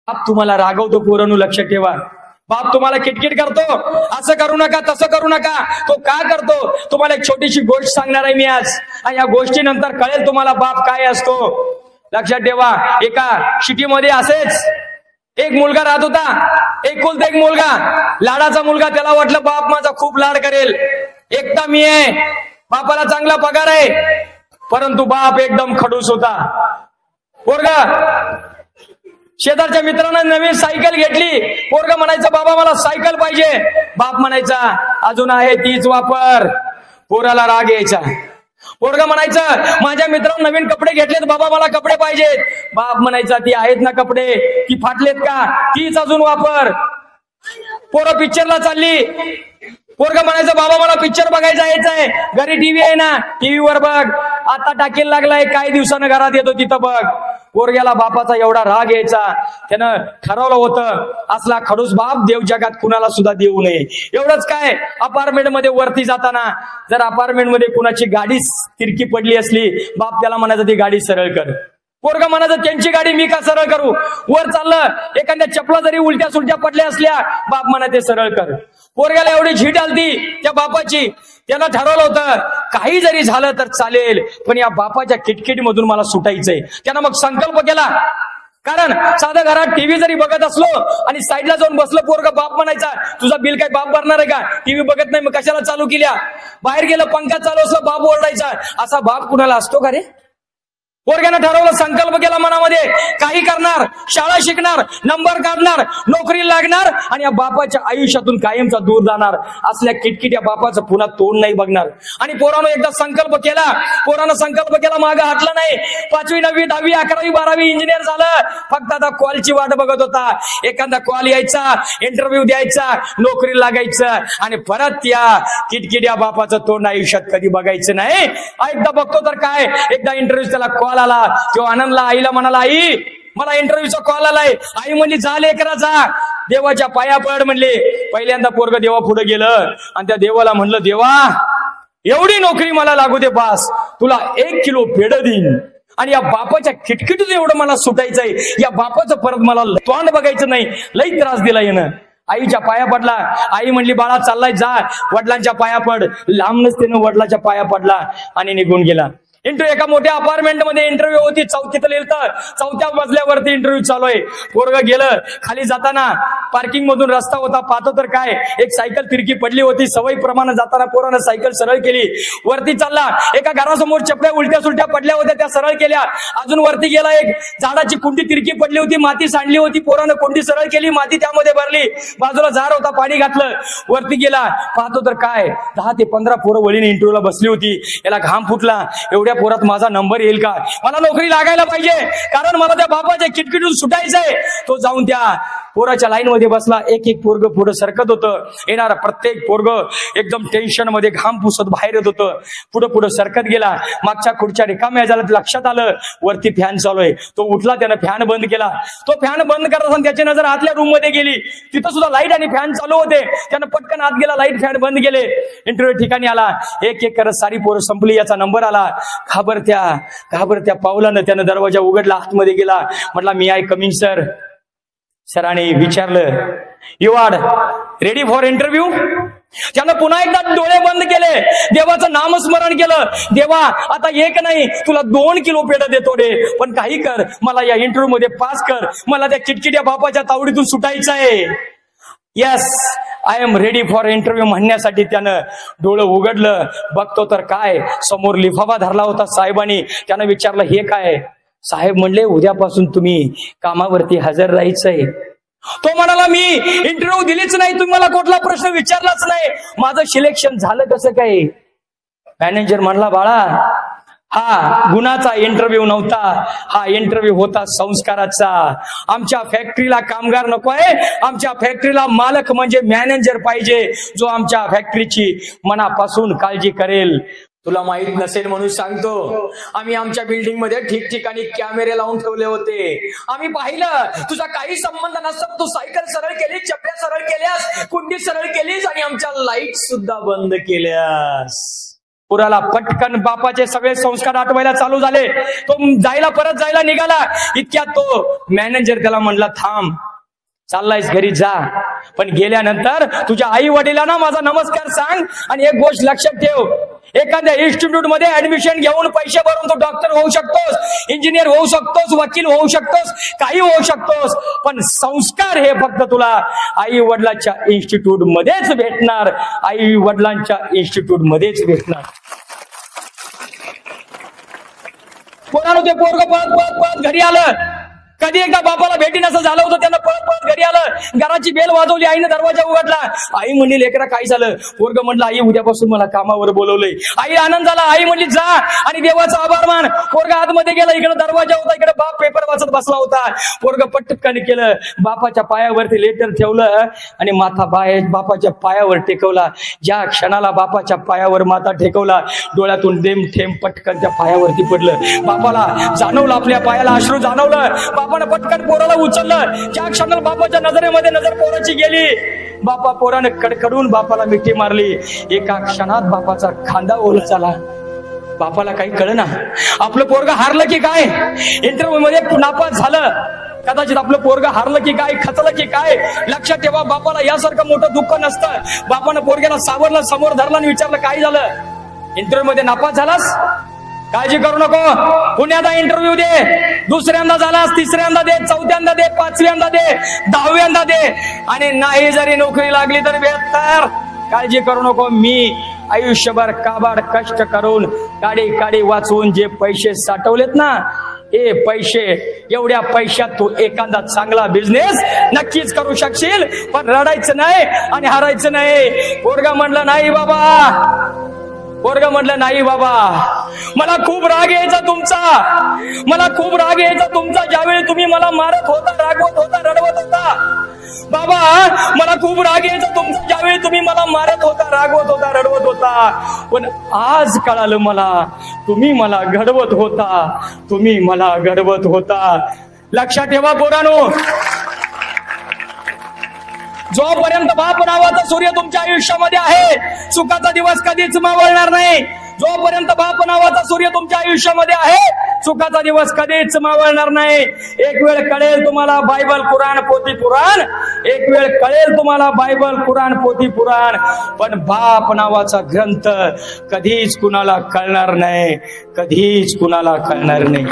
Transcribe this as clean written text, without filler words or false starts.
बाप तुम्हाला रागवतो पोरांनो, लक्ष ठेवा. बाप तुम्हाला किटकिट करतो, असं करू नका तसं करू नका. तो का करतो? तुम्हाला एक छोटीशी गोष्ट सांगणार आहे मी आज, आणि या गोष्टीनंतर कळेल तुम्हाला बाप काय असतो. लक्षात ठेवा. एका सिटीमध्ये असेच एक मुलगा राहत होता, एकुलता एक मुलगा, लाडाचा मुलगा. त्याला वाटलं बाप माझा खूप लाड करेल, एकटा मी आहे, बापाला चांगला पगार आहे. परंतु बाप एकदम खडूस होता. पोरगा शेजारच्या मित्रानं नवीन सायकल घेतली. पोरगा म्हणायचं बाबा मला सायकल पाहिजे. बाप म्हणायचा अजून आहे तीच वापर. पोराला राग यायचा. पोरगा म्हणायचं माझ्या मित्रानं नवीन कपडे घेतलेत बाबा मला कपडे पाहिजेत. बाप म्हणायचा ती आहेत ना कपडे, ती फाटलेत का, तीच अजून वापर. पोरं पिक्चरला चालली. पोरगा म्हणायचं बाबा मला पिक्चर बघायचा यायचंय, घरी टीव्ही आहे ना, टीव्हीवर बघ. आता टाकेल लागलाय, काही दिवसानं घरात येतो तिथं बघ. पोरग्याला बापाचा एवढा राग यायचा, त्यानं ठरवलं होतं असला खडूस बाप देव जगात कुणाला सुद्धा देऊ नये. एवढंच काय, अपार्टमेंट मध्ये वरती जाताना जर अपार्टमेंट मध्ये कुणाची गाडी तिरकी पडली असली, बाप त्याला म्हणायचं ती गाडी सरळ कर. पोरगा म्हणायचं त्यांची गाडी मी का सरळ करू. वर चाललं, एखाद्या चपला जरी उलट्या सुलट्या पडल्या असल्या, बाप म्हणा ते सरळ कर. पोरग्याला एवढी झीट आलती त्या बापाची, त्याला ठरवलं होतं काही जरी झालं तर चालेल, पण या बापाच्या किटकिटीमधून मला सुटायचंय. त्यानं मग संकल्प केला. कारण साध्या घरात टीव्ही जरी बघत असलो आणि साईडला जाऊन बसलं पोरगा, बाप म्हणायचा तुझा बिल काय बाप भरणार आहे का, टीव्ही बघत नाही मग कशाला चालू केल्या. बाहेर गेलं पंखा चालू असलं बाप ओरडायचा. असा बाप कुणाला असतो का रे. पोरग्यानं ठरवलं, संकल्प केला मनामध्ये, काही करणार, शाळा शिकणार, नंबर काढणार, नोकरी लागणार आणि या बापाच्या आयुष्यातून कायमचा दूर जाणार. असल्या किटकिट या बापाचं पुन्हा तोंड नाही बघणार. आणि पोरानं एकदा संकल्प केला. पोरानं संकल्प केला, मागं हटलं नाही. 5वी 9वी 10वी 11वी 12वी इंजिनियर झालं. फक्त आता कॉलची वाट बघत होता. एखादा कॉल यायचा, इंटरव्ह्यू द्यायचा, नोकरी लागायचं आणि परत या किटकिट या बापाचं तोंड आयुष्यात कधी बघायचं नाही. एकदा बघतो तर काय, एकदा इंटरव्ह्यू त्याला कॉल आला. तो आनंदला आईला म्हणाला, आई मला इंटरव्ह्यूचा कॉल आलाय. आई म्हणली जा लेकरा जा, देवाच्या पाया पड म्हणले. पहिल्यांदा पोरग देवा पुढे गेलं आणि त्या देवाला म्हणलं, देवा एवढी नोकरी मला लागू दे बास, तुला 1 किलो पेढ देईन. आणि या बापाच्या खिटखिटीतून एवढं मला सुटायचंय, या बापाचं परत मला तोंड बघायचं नाही. लई त्रास दिला येणं. आईच्या पाया पडला. आई म्हणली बाळा चाललाय जा, वडिलांच्या पाया पड. लांबनच त्यानं वडिलांच्या पाया पडला आणि निघून गेला. इंटरव्ह्यू एका मोठ्या अपार्टमेंट मध्ये इंटरव्ह्यू होती. 4थीत लिहिलं, 4थ्या मजल्यावरती इंटरव्ह्यू चालू आहे. पोरग गेलं. खाली जाताना पार्किंग मधून रस्ता होता, पाहतो तर काय, एक सायकल तिरकी पडली होती. सवयी प्रमाणे जाताना पोरानं सायकल सरळ केली. वरती चालला. एका घरासमोर चपल्या उलट्या सुलट्या पडल्या होत्या, त्या सरळ केल्या. अजून वरती गेला. एक झाडाची कुंडी तिरकी पडली होती, माती सांडली होती. पोरानं कुंडी सरळ केली, माती त्यामध्ये भरली. बाजूला जार होता, पाणी घातलं. वरती गेला. पाहतो तर काय, 10 ते 15 पोरं वळीने इंटरव्ह्यूला बसली होती. याला घाम फुटला. एवढ्या पोरात माझा नंबर येईल का, मला नोकरी लागायला पाहिजे, कारण मला त्या बापाच्या किटकिटून सुटायचंय. तो जाऊन त्या पोराच्या लाईन मध्ये बसला. एक एक पोरग पुढे सरकत होतं. येणारा प्रत्येक पोरग एकदम टेन्शन मध्ये घाम पुसत बाहेर येत होतं. पुढे पुढे सरकत गेला. मागच्या खुर्च्या रिकाम्या झाल्या. लक्षात आलं वरती फॅन चालू आहे. तो उठला, त्यानं फॅन बंद केला. तो फॅन बंद करत असताना त्याची नजर आतल्या रूम मध्ये गेली. तिथं सुद्धा लाईट आणि फॅन चालू होते. त्यानं पटकन आत गेला, लाईट फॅन बंद केले. इंटरव्ह्यू ठिकाणी आला. एक एक करत सारी पोरं संपली. याचा नंबर आला. घाबरत्या पावलानं त्यानं दरवाजा उघडला, आतमध्ये गेला. म्हटला मी आय कमिंग सर. सरांनी विचारलं, you are ready for interview. त्यानं पुन्हा एकदा डोळे बंद केले. देवाचं नामस्मरण केलं. देवा आता एक नाही, तुला 2 किलो पेढ देतो रे, पण काही कर, मला या इंटरव्ह्यू मध्ये पास कर. मला त्या किटकिट्या बापाच्या तावडीतून सुटायचं आहे. Yes I am ready for interview म्हणण्यासाठी त्यानं डोळं उघडलं. बघतो तर काय, समोर लिफाफा धरला होता साहेबांनी. त्यानं विचारलं हे काय. साहेब म्हणले उद्यापासून तुम्ही कामावरती हजर राहायचंय. तो म्हणाला मी इंटरव्ह्यू दिलीच नाही, तुम्ही मला कुठला प्रश्न विचारलाच नाही, माझं सिलेक्शन झालं कसं काय. मॅनेजर म्हणला बाळा हा गुणाचा इंटरव्ह्यू नव्हता, हा इंटरव्ह्यू होता संस्काराचा. आमच्या फॅक्टरीला कामगार नको आहे, आमच्या फॅक्टरीला मालक म्हणजे मॅनेजर पाहिजे, जो आमच्या फॅक्टरीची मनापासून काळजी करेल. तुला माहित नसेल म्हणून सांगतो, आम्ही आमच्या बिल्डिंग मध्ये ठिकठिकाणी कॅमेरे लावून ठेवले होते. आम्ही पाहिलं तुझा काही संबंध नसत, तू सायकल सरळ केली, चपल्या सरळ केल्यास, कुंडी सरळ केलीस आणि आमच्या लाईट सुद्धा बंद केल्यास. पोराला पटकन बापाचे सगळे संस्कार आठवायला चालू झाले. तो परत जायला निघाला. इतक्यात तो मॅनेजर त्याला म्हणला, थांब, चाललायस घरी जा, पण गेल्यानंतर तुझ्या आई वडिलांना माझा नमस्कार सांग. आणि एक गोष्ट लक्षात ठेव, एखाद्या इन्स्टिट्यूट मध्ये ऍडमिशन घेऊन पैसे भरून तू डॉक्टर होऊ शकतोस, इंजिनियर होऊ शकतोस, वकील होऊ शकतोस, काही होऊ शकतोस, पण संस्कार हे फक्त तुला आई वडिलांच्या इन्स्टिट्यूट मध्येच भेटणार. आई वडिलांच्या इन्स्टिट्यूट मध्येच भेटणार. पोरानं ते पोरग पळत पळत पळत घरी आलं. कधी एकदा बापाला भेटीन असं झालं होतं. त्यांना पळत पळत घरी आलं. घराची बेल वाजवली. आईने दरवाजा उघडला. आई म्हणली, लेकरा काय झालं? पोरग म्हणलं, आई उद्यापासून मला कामावर बोलवलंय. आई आनंद झाला. आई म्हणली, जा आणि देवाचा आभार मान. पोरग आतमध्ये गेला. इकडे दरवाजा होता, इकडे बाप पेपर वाचत बसला होता. पोरग पटकन केलं, बापाच्या पायावरती लेटर ठेवलं आणि माथा बापाच्या पायावर टेकवला. ज्या क्षणाला बापाच्या पायावर माथा टेकवला, डोळ्यातून थेंब पटकन त्या पायावरती पडलं. बापाला जाणवलं, आपल्या पायाला अश्रू जाणवलं. बापानं पटकन पोराला उचललं. ज्या क्षणाला बापाच्या नजरेमध्ये नजर पोराची गेली, पोरानं कडकडून बापाला मिठी मारली. एका क्षणात बापाचा खांदा ओला झाला. बापाला काही कळना, आपलं पोरग हारलं की काय, इंटरव्ह्यू मध्ये नापास झालं. कदाचित आपलं पोरग हारलं की काय, खचलं की काय. लक्षात ठेवा, बापाला यासारखं मोठं दुःख नसतं. बापानं पोरग्याला सावरलं, समोर धरलं आणि विचारलं, काय झालं? इंटरव्ह्यू मध्ये नापास झालास? काळजी करू नको, पुण्याचा इंटरव्ह्यू दे. दुसऱ्यांदा झालास, तिसऱ्यांदा दे, चौथ्यांदा दे, पाचव्यांदा दे, 10व्यांदा दे. आणि नाही जरी नोकरी लागली तर बेहतर. काळजी करू नको. मी आयुष्यभर काबाड कष्ट करून काडी वाचवून जे पैसे साठवलेत ना, हे पैसे, एवढ्या पैशात तू एखादा चांगला बिझनेस नक्कीच करू शकशील. पण रडायचं नाही आणि हारायचं नाही. पोरगा म्हणलं, नाही बाबा. पोरग म्हटलं, नाही बाबा, मला खूप राग यायचा तुमचा, मला खूप राग यायचा तुमचा. ज्यावेळी तुम्ही मला मारत होता, रागवत होता, रडवत होता. बाबा, मला खूप राग यायचा तुमचा, ज्यावेळी तुम्ही मला मारत होता, रागवत होता, रडवत होता. पण आज कळालं मला, तुम्ही मला घडवत होता, तुम्ही मला घडवत होता. लक्षात ठेवा पोरांनो, जोपर्यंत बाप नावाचा सूर्य तुमच्या आयुष्यामध्ये आहे, सुखाचा दिवस कधीच मावळणार नाही. जोपर्यंत बाप नावाचा सूर्य तुमच्या आयुष्यामध्ये आहे, सुखाचा दिवस कधीच मावळणार नाही. एक वेळ कळेल तुम्हाला बायबल, कुराण, पोथी, पुराण. एक वेळ कळेल तुम्हाला बायबल, कुराण, पोथी, पुराण. पण बाप नावाचा ग्रंथ कधीच कुणाला कळणार नाही, कधीच कुणाला कळणार नाही.